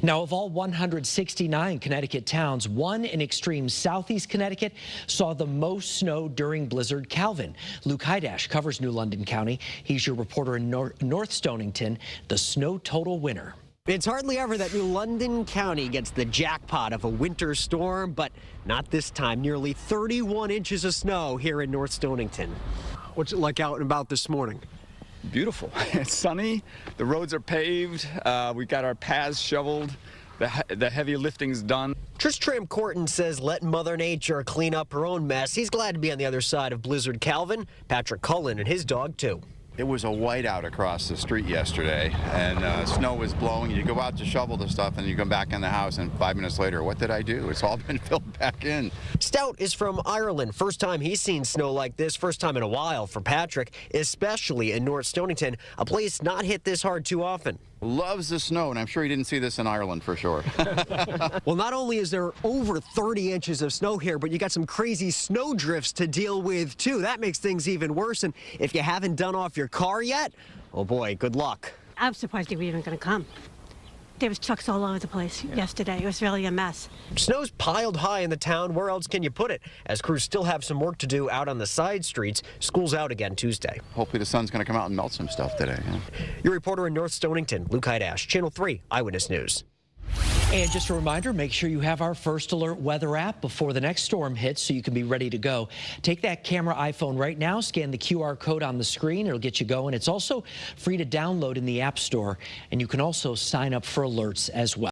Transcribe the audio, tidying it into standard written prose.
Now, of all 169 Connecticut towns, one in extreme southeast Connecticut saw the most snow during Blizzard Calvin. Luke Hydash covers New London County. He's your reporter in North Stonington, the snow total winner. It's hardly ever that New London County gets the jackpot of a winter storm, but not this time. Nearly 31 inches of snow here in North Stonington. What's it like out and about this morning? Beautiful. It's sunny. The roads are paved. We got our paths shoveled. The heavy lifting's done. Tristram Corton says let Mother Nature clean up her own mess. He's glad to be on the other side of Blizzard Calvin. Patrick Cullen and his dog, too. It was a whiteout across the street yesterday, and snow was blowing. You go out to shovel the stuff, and you come back in the house, and 5 minutes later, what did I do? It's all been filled back in. Stout is from Ireland. First time he's seen snow like this, first time in a while for Patrick, especially in North Stonington, a place not hit this hard too often. Loves the snow, and I'm sure he didn't see this in Ireland for sure. Well, not only is there over 30 inches of snow here, but you got some crazy snow drifts to deal with, too. That makes things even worse. And if you haven't done off your car yet, oh boy, good luck. I'm surprised they were even going to come. There was trucks all over the place yesterday. It was really a mess. Snow's piled high in the town. Where else can you put it? As crews still have some work to do out on the side streets. School's out again Tuesday. Hopefully the sun's going to come out and melt some stuff today. Yeah. Your reporter in North Stonington, Luke Hydash, Channel 3 Eyewitness News. And just a reminder, make sure you have our First Alert weather app before the next storm hits so you can be ready to go. Take that camera iPhone right now, scan the QR code on the screen. It'll get you going. It's also free to download in the App Store, and you can also sign up for alerts as well.